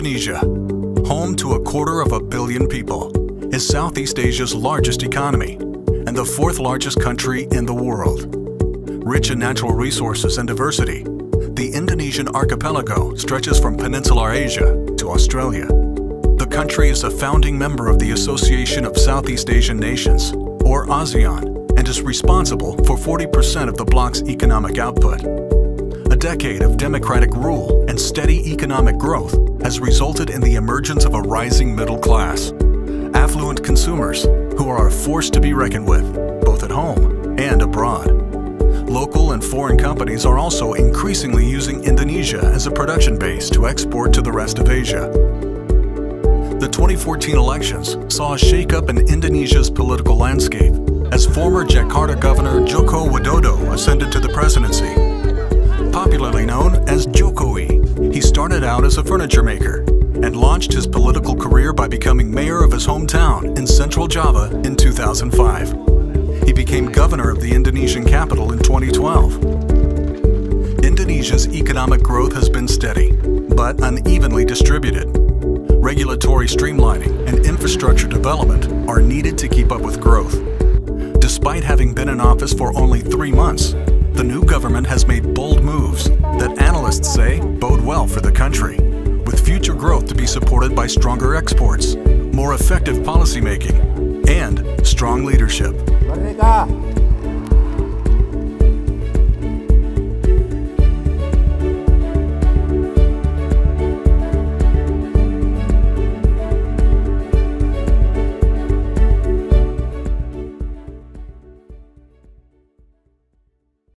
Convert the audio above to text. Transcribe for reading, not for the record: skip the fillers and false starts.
Indonesia, home to 250 million people, is Southeast Asia's largest economy and the fourth largest country in the world. Rich in natural resources and diversity, the Indonesian archipelago stretches from peninsular Asia to Australia. The country is a founding member of the Association of Southeast Asian Nations, or ASEAN, and is responsible for 40% of the bloc's economic output. A decade of democratic rule and steady economic growth has resulted in the emergence of a rising middle class, affluent consumers who are a force to be reckoned with, both at home and abroad. Local and foreign companies are also increasingly using Indonesia as a production base to export to the rest of Asia. The 2014 elections saw a shake-up in Indonesia's political landscape as former Jakarta Governor Joko Widodo ascended to the presidency. Popularly known as Jokowi, he started out as a furniture maker and launched his political career by becoming mayor of his hometown in central Java in 2005. He became governor of the Indonesian capital in 2012. Indonesia's economic growth has been steady, but unevenly distributed. Regulatory streamlining and infrastructure development are needed to keep up with growth. Despite having been in office for only 3 months, the new government has made bold moves that analysts say bode well for the country, with future growth to be supported by stronger exports, more effective policymaking, and strong leadership. Merdeka!